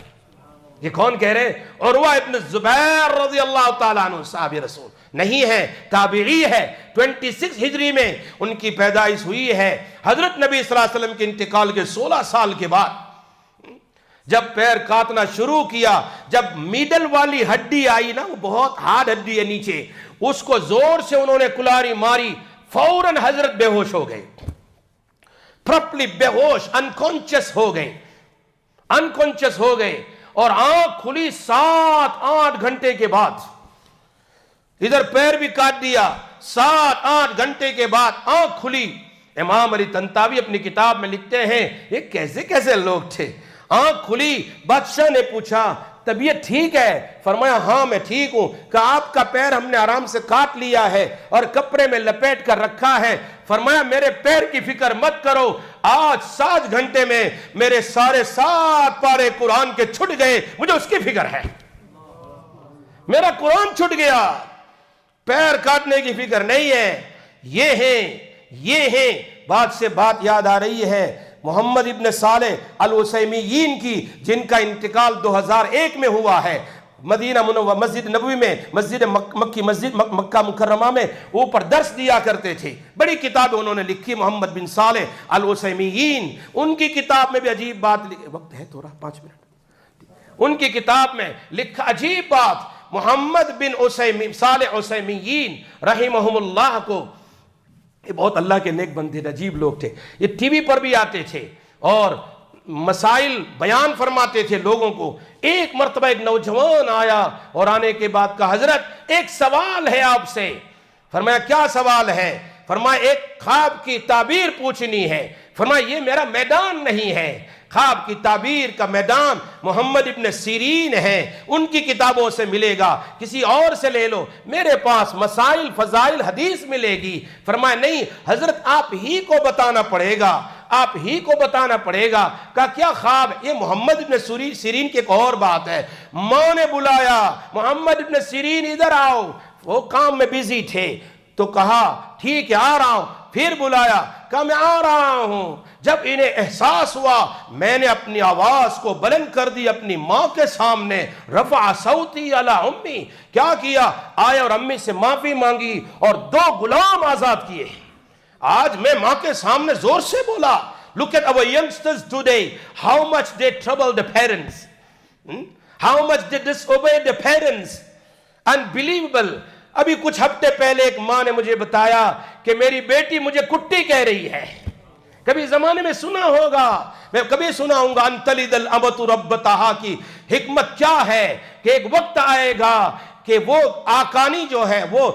[SPEAKER 1] یہ کون کہہ رہے ہیں؟ عروہ ابن زبیر رضی اللہ تعالیٰ عنہ، صحابی رسول نہیں ہے، تابعی ہے، 26 ہجری میں ان کی پیدائش ہوئی ہے۔ حضرت نبی صلی اللہ علیہ وسلم کے انتقال کے 16 سال کے بعد جب پیر کاٹنا شروع کیا، جب میڈل والی ہڈی آئی نا، وہ بہت ہارڈ ہڈی ہے نیچے، اس کو زور سے انہوں نے کلاری ماری، فوراً حضرت بے ہوش ہو گئے، پراپرلی بے ہوش، انکانشس ہو گئے، اور آنکھ کھلی 7-8 گھنٹے کے بعد، ادھر پیر بھی کاٹ دیا، 7-8 گھنٹے کے بعد آنکھ کھلی۔ امام علی طنطاوی اپنی کتاب میں لکھتے ہیں یہ کیسے لوگ تھے۔ آنکھ کھلی، بادشاہ نے پوچھا طبیعت ٹھیک ہے؟ فرمایا ہاں میں ٹھیک ہوں۔ کہا آپ کا پیر ہم نے آرام سے کاٹ لیا ہے اور کپڑے میں لپیٹ کر رکھا ہے۔ فرمایا میرے پیر کی فکر مت کرو، آج 7 گھنٹے میں میرے سارے 7 پارے قرآن کے چھٹ گئے، مجھے اس کی فکر ہے، میرا قرآن چھٹ گیا، پیر کاٹنے کی فکر نہیں ہے۔ یہ ہیں بات سے بات یاد آ رہی ہے محمد ابن صالح العثیمین کی، جن کا انتقال 2001 میں ہوا ہے۔ مدینہ منورہ مسجد نبوی میں، مسجد مکہ مکرمہ میں اوپر درس دیا کرتے تھے۔ بڑی کتاب انہوں نے لکھی محمد بن صالح العثیمین۔ ان کی کتاب میں بھی عجیب بات، وقت ہے تھوڑا 5 منٹ، ان کی کتاب میں لکھا عجیب بات، محمد بن صالح عثیمین رحمہم اللہ کو، یہ بہت اللہ کے نیک بندے تھے، عجیب لوگ تھے، یہ ٹی وی پر بھی آتے تھے اور مسائل بیان فرماتے تھے لوگوں کو۔ ایک مرتبہ ایک نوجوان آیا اور آنے کے بعد کہا حضرت ایک سوال ہے آپ سے۔ فرمایا کیا سوال ہے؟ فرمایا ایک خواب کی تعبیر پوچھنی ہے۔ فرمایا یہ میرا میدان نہیں ہے، خواب کی تعبیر کا میدان محمد ابن سیرین ہے، ان کی کتابوں سے ملے گا، کسی اور سے لے لو، میرے پاس مسائل فضائل حدیث ملے گی۔ فرمایا نہیں حضرت آپ ہی کو بتانا پڑے گا، آپ ہی کو بتانا پڑے گا۔ کہا کیا خواب؟ یہ محمد ابن سیرین کی ایک اور بات ہے۔ ماں نے بلایا محمد ابن سیرین ادھر آؤ، وہ کام میں بیزی تھے، تو کہا ٹھیک ہے آ رہا ہوں۔ پھر بلایا، کہا میں آ رہا ہوں۔ جب انہیں احساس ہوا میں نے اپنی آواز کو بلند کر دی اپنی ماں کے سامنے، رفع صوتی علی امی، کیا کیا؟ آیا اور امی سے معافی مانگی اور 2 غلام آزاد کیے۔ آج میں ماں کے سامنے زور سے بولا۔ Look at our youngsters today, how much they trouble the parents, how much they disobey the parents, unbelievable۔ ابھی کچھ ہفتے پہلے ایک ماں نے مجھے بتایا کہ میری بیٹی مجھے کٹی کہہ رہی ہے۔ کبھی زمانے میں سنا ہوگا، میں کبھی سنا ہوں گا انتلد الامۃ ربتہا کی حکمت کیا ہے کہ ایک وقت آئے گا کہ وہ آکانی جو ہے، وہ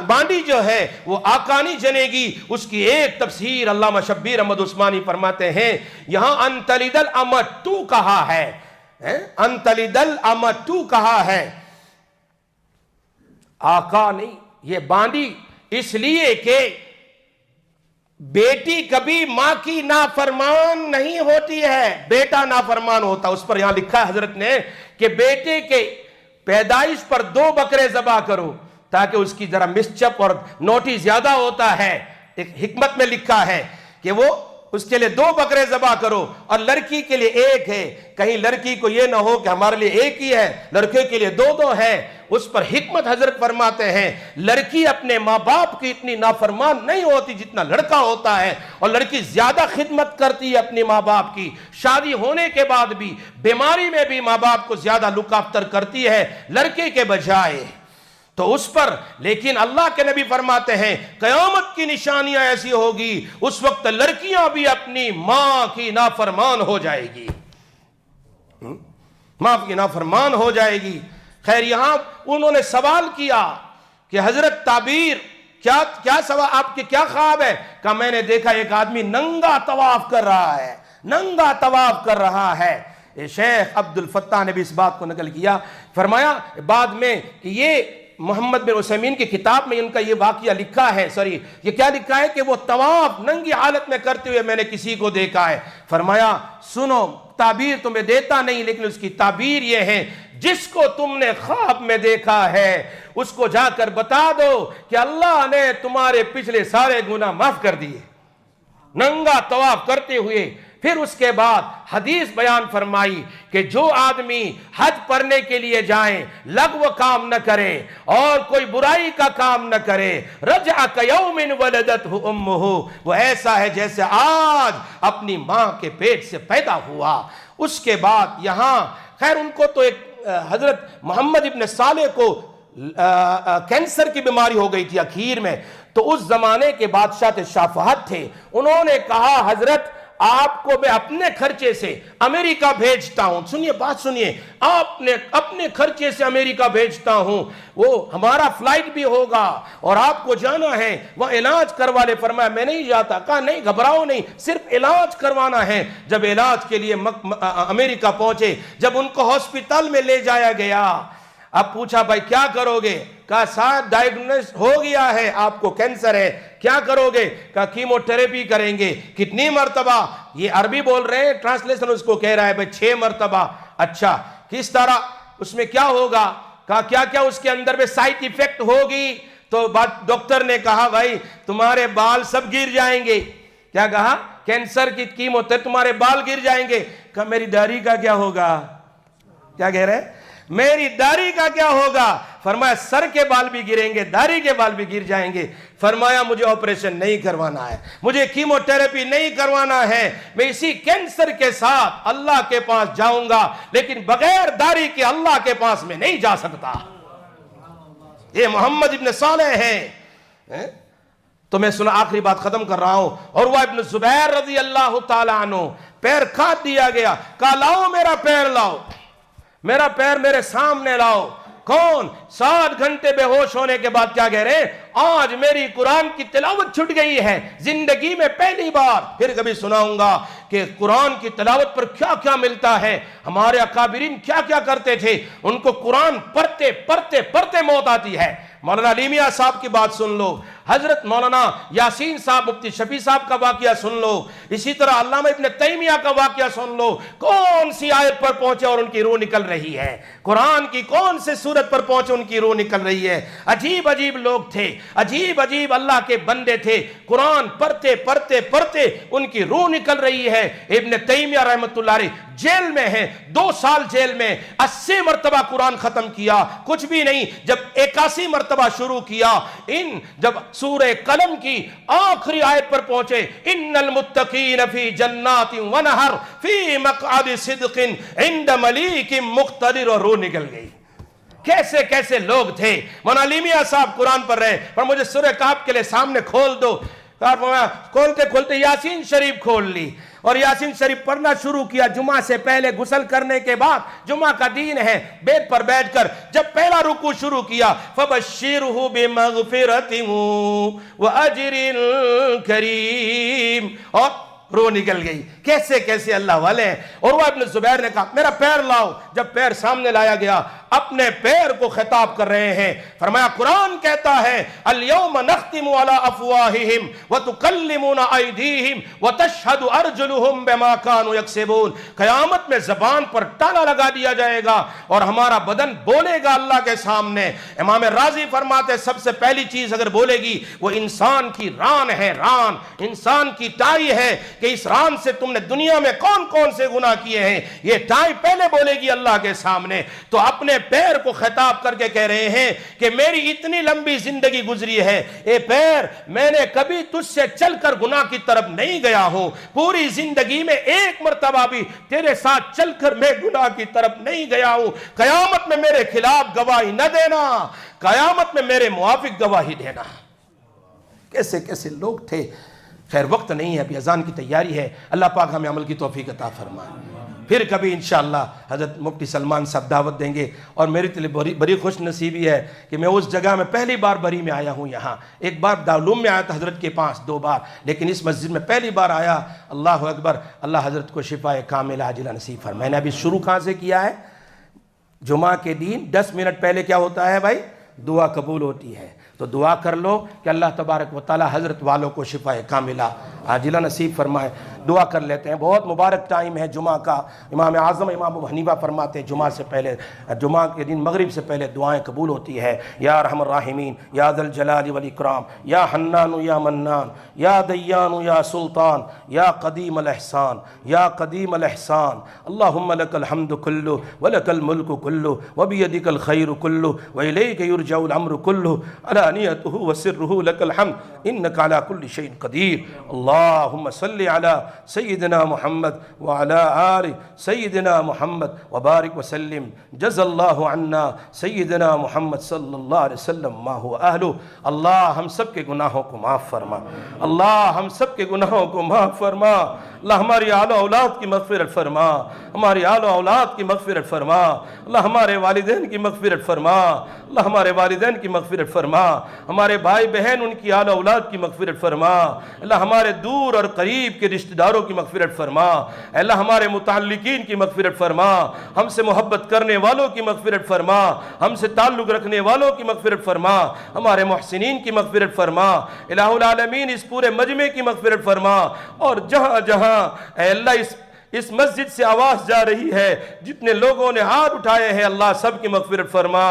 [SPEAKER 1] بانڈی جو ہے وہ آکانی جنے گی۔ اس کی ایک تفسیر علامہ شبیر احمد عثمانی فرماتے ہیں یہاں انتلد الامۃ کہا ہے، انتلد الامۃ کہا ہے، آقا نہیں، یہ بانڈی، اس لیے کہ بیٹی کبھی ماں کی نافرمان نہیں ہوتی ہے، بیٹا نافرمان ہوتا۔ اس پر یہاں لکھا ہے حضرت نے کہ بیٹے کے پیدائش پر 2 بکرے ذبح کرو تاکہ اس کی ذرا مسچپ اور نوٹی زیادہ ہوتا ہے۔ ایک حکمت میں لکھا ہے کہ وہ اس کے لیے 2 بکرے ذبح کرو، اور لڑکی کے لیے 1 ہے، کہیں لڑکی کو یہ نہ ہو کہ ہمارے لیے 1 ہی ہے، لڑکے کے لیے 2 ہے۔ اس پر حکمت حضرت فرماتے ہیں لڑکی اپنے ماں باپ کی اتنی نافرمان نہیں ہوتی جتنا لڑکا ہوتا ہے، اور لڑکی زیادہ خدمت کرتی ہے اپنے ماں باپ کی، شادی ہونے کے بعد بھی بیماری میں بھی ماں باپ کو زیادہ لک آفٹر کرتی ہے لڑکے کے بجائے۔ تو اس پر لیکن اللہ کے نبی فرماتے ہیں قیامت کی نشانیاں ایسی ہوگی، اس وقت لڑکیاں بھی اپنی ماں کی نافرمان ہو جائے گی، ماں کی نافرمان ہو جائے گی۔ خیر یہاں انہوں نے سوال کیا کہ حضرت تعبیر کیا سوال، آپ کے کیا خواب ہے؟ کہ میں نے دیکھا ایک آدمی ننگا طواف کر رہا ہے، ننگا طواف کر رہا ہے۔ شیخ عبد الفتاح نے بھی اس بات کو نقل کیا، فرمایا بعد میں کہ یہ محمد بن عثیمین کی کتاب میں ان کا یہ واقعہ لکھا ہے، یہ کیا لکھا ہے کہ وہ طواف ننگی حالت میں کرتے ہوئے میں نے کسی کو دیکھا ہے۔ فرمایا سنو تعبیر تمہیں دیتا نہیں، لیکن اس کی تعبیر یہ ہے جس کو تم نے خواب میں دیکھا ہے اس کو جا کر بتا دو کہ اللہ نے تمہارے پچھلے سارے گناہ معاف کر دیے۔ ننگا طواف کرتے ہوئے پھر اس کے بعد حدیث بیان فرمائی کہ جو آدمی حج پڑھنے کے لیے جائیں لغو کام نہ کرے اور کوئی برائی کا کام نہ کرے، رجع کیوم ولدتہ امہ، وہ ایسا ہے جیسے آج اپنی ماں کے پیٹ سے پیدا ہوا۔ اس کے بعد یہاں خیر ان کو تو ایک حضرت محمد ابن صالح کو کینسر کی بیماری ہو گئی تھی اخیر میں، تو اس زمانے کے بادشاہ تھے، شاہ فہد تھے، انہوں نے کہا حضرت آپ کو میں اپنے خرچے سے امریکہ بھیجتا ہوں، سنیے بات سنیے، آپ نے اپنے خرچے سے امریکہ بھیجتا ہوں، وہ ہمارا فلائٹ بھی ہوگا اور آپ کو جانا ہے وہ علاج کروا لے۔ فرمایا میں نہیں جاتا، کہا نہیں گھبراؤ نہیں، صرف علاج کروانا ہے۔ جب علاج کے لیے امریکہ پہنچے، جب ان کو ہاسپٹل میں لے جایا گیا، اب پوچھا بھائی کیا کرو گے؟ کہا شاید ڈائیگنوز ہو گیا ہے، آپ کو کینسر ہے، کیا کرو گے؟ کہا کیمو تھراپی کریں گے۔ کتنی مرتبہ؟ یہ عربی بول رہے ہیں، ٹرانسلیشن اس کو کہہ رہا ہے بھائی 6 مرتبہ۔ اچھا کس طرح؟ اس میں کیا ہوگا؟ کہا کیا کیا اس کے اندر میں سائیڈ ایفیکٹ ہوگی؟ تو ڈاکٹر نے کہا بھائی تمہارے بال سب گر جائیں گے۔ کیا کہا؟ کینسر کی کیمو تھراپی تمہارے بال گر جائیں گے۔ کہا میری داڑھی کا کیا ہوگا؟ کیا کہہ رہے ہیں؟ میری داڑھی کا کیا ہوگا؟ فرمایا سر کے بال بھی گریں گے، داڑھی کے بال بھی گر جائیں گے۔ فرمایا مجھے آپریشن نہیں کروانا ہے، مجھے کیمو تھراپی نہیں کروانا ہے، میں اسی کینسر کے ساتھ اللہ کے پاس جاؤں گا، لیکن بغیر داڑھی کے اللہ کے پاس میں نہیں جا سکتا۔ یہ محمد ابن صالح ہیں۔ تو میں سنا آخری بات ختم کر رہا ہوں، اور وہ ابن زبیر رضی اللہ تعالیٰ عنہ پیر کھاد دیا گیا، کہا لاؤ میرا پیر، لاؤ میرا پیر میرے سامنے لاؤ۔ کون؟ 7 گھنٹے بے ہوش ہونے کے بعد کیا کہہ رہے ہیں؟ آج میری قرآن کی تلاوت چھٹ گئی ہے، زندگی میں پہلی بار۔ پھر کبھی سناؤں گا کہ قرآن کی تلاوت پر کیا کیا ملتا ہے، ہمارے اکابرین کیا کیا کرتے تھے، ان کو قرآن پڑھتے پڑھتے پڑھتے موت آتی ہے۔ مولانا علی میاں صاحب کی بات سن لو، حضرت مولانا یاسین صاحب مفتی شفیع صاحب کا واقعہ سن لو، اسی طرح علامہ ابن تیمیہ کا واقعہ سن لو، کون سی آیت پر پہنچے اور ان کی روح نکل رہی ہے، قرآن کی کون سے سورت پر پہنچے ان کی روح نکل رہی ہے۔ عجیب عجیب لوگ تھے، عجیب عجیب اللہ کے بندے تھے، قرآن پڑھتے پڑھتے پڑھتے ان کی روح نکل رہی ہے۔ ابن تیمیہ رحمۃ اللہ علیہ جیل میں ہیں، 2 سال جیل میں، 80 مرتبہ قرآن ختم کیا، کچھ بھی نہیں۔ جب 81 مرتبہ شروع کیا، جب سورہ قلم کی آخری آیت پر پہنچے، ان المتقین فی جنات ونہر فی مقعد صدق عند ملیک مقتدر، اور روح نکل گئی۔ کیسے کیسے لوگ تھے۔ مولانا علی میاں صاحب قرآن پڑھ رہے، پر مجھے سورہ کہف کے لیے سامنے کھول دو۔ کھولتے کھولتے یاسین شریف کھول لی اور یاسین شریف پڑھنا شروع کیا۔ جمعہ سے پہلے غسل کرنے کے بعد، جمعہ کا دین ہے، بیڈ پر بیٹھ کر جب پہلا رکوع شروع کیا، فَبَشِّرْهُ بِمَغْفِرَةٍ وَأَجْرٍ كَرِيمٍ، اور روح نکل گئی۔ کیسے کیسے اللہ والے ہیں۔ اور وہ ابن زبیر نے کہا میرا پیر لاؤ۔ جب پیر سامنے لایا گیا، اپنے پیر کو خطاب کر رہے ہیں، فرمایا قرآن کہتا ہے اليوم نختم على افواہہم وتکلمنا ایدیہم وتشہد ارجلہم بما كانوا یکسبون، قیامت میں زبان پر تالا لگا دیا جائے گا اور ہمارا بدن بولے گا اللہ کے سامنے۔ امام راضی فرماتے سب سے پہلی چیز اگر بولے گی وہ انسان کی ران ہے، ران انسان کی ٹائی ہے، کہ اس ران سے تم نے دنیا میں کون کون سے گناہ کیے ہیں، یہ ٹائی پہلے بولے گی اللہ کے سامنے۔ تو اپنے پیر کو خطاب کر کے کہہ رہے ہیں کہ میری اتنی لمبی زندگی گزری ہے، اے پیر میں نے کبھی تجھ سے چل کر گناہ کی طرف نہیں گیا ہوں، پوری زندگی میں ایک مرتبہ بھی تیرے ساتھ چل کر میں گناہ کی طرف نہیں گیا ہوں، قیامت میں میرے خلاف گواہی نہ دینا، قیامت میں میرے موافق گواہی دینا۔ کیسے کیسے لوگ تھے۔ خیر وقت نہیں ہے، ابھی اذان کی تیاری ہے، اللہ پاک ہمیں عمل کی توفیق عطا فرمائے۔ پھر کبھی انشاءاللہ حضرت مفتی سلمان صاحب دعوت دیں گے، اور میری تلی بڑی خوش نصیبی ہے کہ میں اس جگہ میں پہلی بار بری میں آیا ہوں۔ یہاں ایک بار دارالعلوم میں آیا تھا حضرت کے پاس 2 بار، لیکن اس مسجد میں پہلی بار آیا۔ اللہ اکبر، اللہ حضرت کو شفا کاملہ عاجلہ نصیب فرمائے۔ میں نے ابھی شروع کہاں سے کیا ہے؟ جمعہ کے دن 10 منٹ پہلے کیا ہوتا ہے بھائی؟ دعا قبول ہوتی ہے، تو دعا کر لو کہ اللہ تبارک و تعالی حضرت والوں کو شفا کاملہ عاجلہ نصیب فرمائے۔ دعا کر لیتے ہیں، بہت مبارک ٹائم ہے جمعہ کا۔ امام اعظم امام ابو حنیفہ فرماتے ہیں جمعہ سے پہلے، جمعہ کے دن مغرب سے پہلے دعائیں قبول ہوتی ہے۔ یا ارحم الراحمین، یا ذا الجلال والاکرام، یا حنان یا منان، یا دیان یا سلطان، یا قدیم الاحسان، یا قدیم الاحسان، اللہم لک الحمد کلہ ولک الملک کلہ وبیدک الخیر کلہ والیک یرجع الامر کلہ علانیتہ وسرہ لک الحمد انک علی کل شیء قدیر۔ اللہم صلی علی سیدنا محمد وعلی آل سیدنا محمد وبارک وسلم۔ جزا اللہ عنا سیدنا محمد صلی اللہ علیہ وسلم ما هو اہلہ۔ اللہ ہم سب کے گناہوں کو معاف فرما، اللہ ہم سب کے گناہوں کو معاف فرما، اللہ ہماری آل و اولاد کی مغفرت فرما، ہماری آل و اولاد کی مغفرت فرما، اللہ ہمارے والدین کی مغفرت فرما، اللہ ہمارے والدین کی مغفرت فرما، ہمارے بھائی بہن ان کی آل و اولاد کی مغفرت فرما، اللہ ہمارے دور اور قریب کے رشتہ داروں کی مغفرت فرما، اللہ ہمارے متعلقین کی مغفرت فرما، ہم سے محبت کرنے والوں کی مغفرت فرما، ہم سے تعلق رکھنے والوں کی مغفرت فرما، ہمارے محسنین کی مغفرت فرما، الہ العالمین اس پورے مجمع کی مغفرت فرما، اور جہاں جہاں اے اللہ اس مسجد سے آواز جا رہی ہے، جتنے لوگوں نے ہاتھ اٹھائے ہیں اللہ سب کی مغفرت فرما،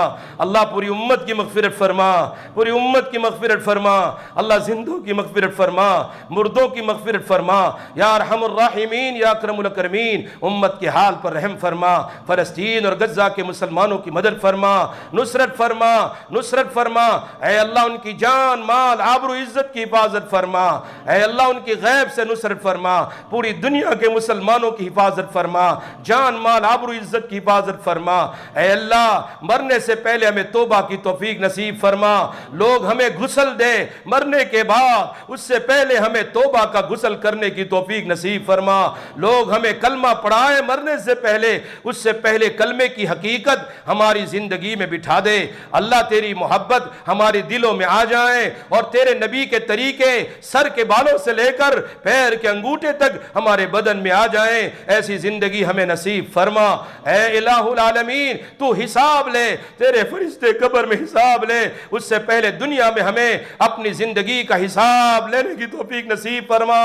[SPEAKER 1] اللہ پوری امت کی مغفرت فرما، پوری امت کی مغفرت فرما، اللہ زندوں کی مغفرت فرما، مردوں کی مغفرت فرما، یا ارحم الراحمین یا اکرم الاکرمین، امت کے حال پر رحم فرما، فلسطین اور غزہ کے مسلمانوں کی مدد فرما، نصرت فرما، نصرت فرما، اے اللہ ان کی جان مال آبرو عزت کی حفاظت فرما، اے اللہ ان کی غیب سے نصرت فرما، پوری دنیا کے مسلمانوں کی حفاظت فرما، جان مال آبرو عزت کی حفاظت فرما، اے اللہ مرنے سے پہلے ہمیں توبہ کی توفیق نصیب فرما، لوگ ہمیں غسل دے مرنے کے بعد اس سے پہلے ہمیں توبہ کا غسل کرنے کی توفیق نصیب فرما، لوگ ہمیں کلمہ پڑھائے مرنے سے پہلے اس سے پہلے کلمے کی حقیقت ہماری زندگی میں بٹھا دے، اللہ تیری محبت ہمارے دلوں میں آ جائیں، اور تیرے نبی کے طریقے سر کے بالوں سے لے کر پیر کے انگوٹھے تک ہمارے بدن میں آ جائیں، ایسی زندگی ہمیں نصیب فرما، اے الہ العالمین تو حساب لے، تیرے فرشتے قبر میں حساب لے، اس سے پہلے دنیا میں ہمیں اپنی زندگی کا حساب لینے کی توفیق نصیب فرما،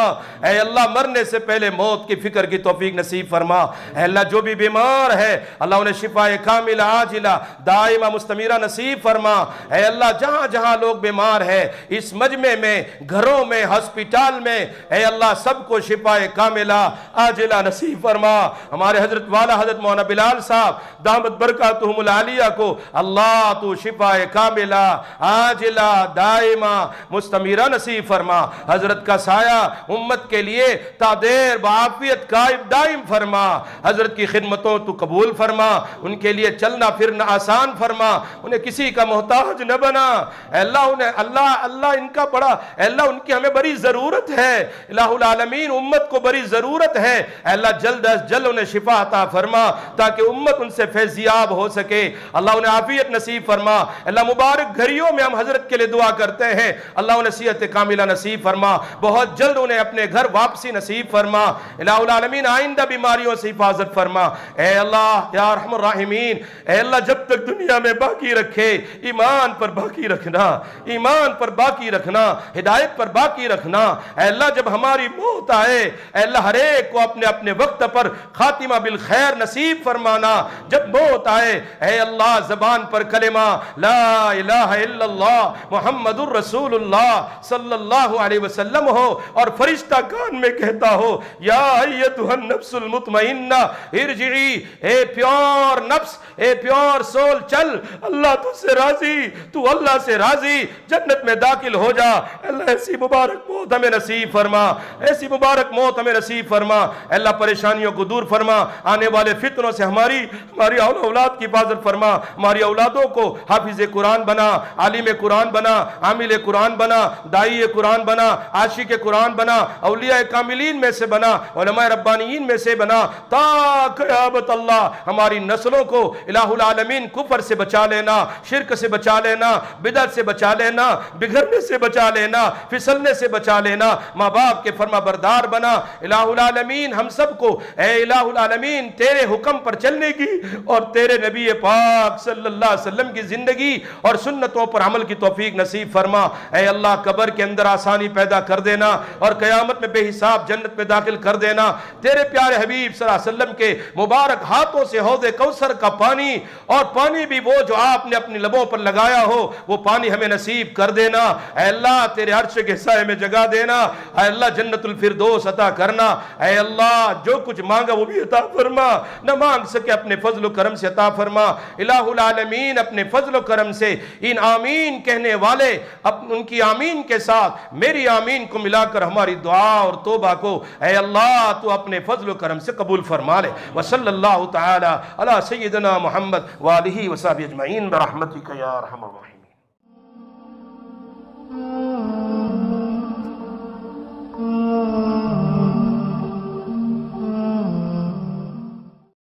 [SPEAKER 1] اے اللہ مرنے سے پہلے موت کی فکر کی توفیق نصیب فرما، اے اللہ جو بھی بیمار ہے اللہ انہیں شفاء کاملہ عاجلہ دائمہ مستمرہ نصیب فرما، اے اللہ جہاں جہاں لوگ بیمار ہیں اس مجمع میں، گھروں میں، ہسپتال میں، اے اللہ سب کو شفاء کاملہ عاجلہ نصیب فرما، ہمارے حضرت والا حضرت مولانا بلال صاحب دامت برکاتہم العالیہ کو اللہ تو شفاء کاملہ عاجلہ دائمہ مستمرہ نصیب فرما، حضرت کا سایہ امت کے لیے تا دیر بعافیت قائم دائم فرما، حضرت کی خدمتوں تو قبول فرما، ان کے لیے چلنا پھرنا آسان فرما، انہیں کسی کا محتاج نہ بنا، اے اللہ انہیں اللہ ان کا بڑا، اے اللہ ان کی ہمیں بڑی ضرورت ہے، الہ العالمین امت کو بڑی ضرورت ہے، اے اللہ جلد از جلد انہیں شفا عطا فرما تاکہ امت ان سے فیضیاب ہو سکے، اللہ انہیں عافیت نصیب فرما، اللہ مبارک گھڑیوں میں ہم حضرت کے لیے دعا کرتے ہیں، اللہ انہیں صحت کاملہ نصیب فرما، بہت جلد انہیں اپنے گھر واپسی نصیب فرما، الہ العالمین آئندہ بیماریوں سے حفاظت فرما، اے اللہ یا ارحم الراحمین، اے اللہ جب تک دنیا میں باقی رکھے ایمان پر باقی رکھنا، ایمان پر باقی رکھنا، ہدایت پر باقی رکھنا، اے اللہ جب ہماری موت آئے اے اللہ ہر ایک کو اپنے اپنے وقت پر خاتمہ بالخیر نصیب فرمانا، جب موت آئے اے اللہ زبان پر کلمہ لا الہ الا اللہ محمد الرسول اللہ صلی اللہ علیہ وسلم ہو، اور فرشتہ کان میں کہتا ہو یا ایتھا النفس المطمئنہ ارجعی، اے پیور نفس، اے پیور سول چل، اللہ تو سے راضی، تو اللہ سے راضی، جنت میں داخل ہو جا، اللہ ایسی مبارک موت ہمیں نصیب فرما، ایسی مبارک موت ہمیں نصیب فرما، اللہ پریشانیوں کو دور فرما، آنے والے فتنوں سے ہماری اولاد کی حفاظت فرما، ہماری اولادوں کو حافظ قرآن بنا، عالم قرآن بنا، عامل قرآن بنا، داعی قرآن بنا، عاشق قرآن بنا، اولیاء کاملین میں سے بنا، علماء ربانیین میں سے بنا، تا قیامت اللہ ہماری نسلوں کو الہ العالمین کفر سے بچا لینا، شرک سے بچا لینا، بدعت سے بچا لینا، بگڑنے سے بچا لینا، پھسلنے سے بچا لینا، ماں باپ کے فرما بردار بنا، الہ العالمین ہم سب کو اے الہ العالمین تیرے حکم پر چلنے کی اور تیرے نبی پاک صلی اللہ علیہ وسلم کی زندگی اور سنتوں پر عمل کی توفیق نصیب فرما۔ اے اللہ قبر کے اندر آسانی پیدا کر دینا اور قیامت میں بے حساب جنت میں داخل کر دینا۔ تیرے پیارے حبیب صلی اللہ علیہ وسلم کے مبارک ہاتھوں سے حوض کوثر کا پانی، اور پانی بھی وہ جو آپ نے اپنی لبوں پر لگایا ہو، وہ پانی ہمیں نصیب کر دینا۔ اے اللہ تیرے عرش کے سائے میں جگہ دینا۔ اے اللہ جنت الفردوس عطا کرنا۔ اے اللہ جو کچھ مانگا وہ بھی عطا فرما، نہ مانگ سکے اپنے فضل و کرم سے عطا فرما۔ الہ العالمین اپنے فضل و کرم سے ان آمین کہنے والے ان کی آمین کے ساتھ میری آمین کو ملا کر ہماری دعا اور توبہ کو اے اللہ تو اپنے فضل و کرم سے قبول فرما لے۔ وصلی اللہ تعالی علی سیدنا محمد وآلہ وصحبہ اجمعین برحمتک یا ارحم الراحمین۔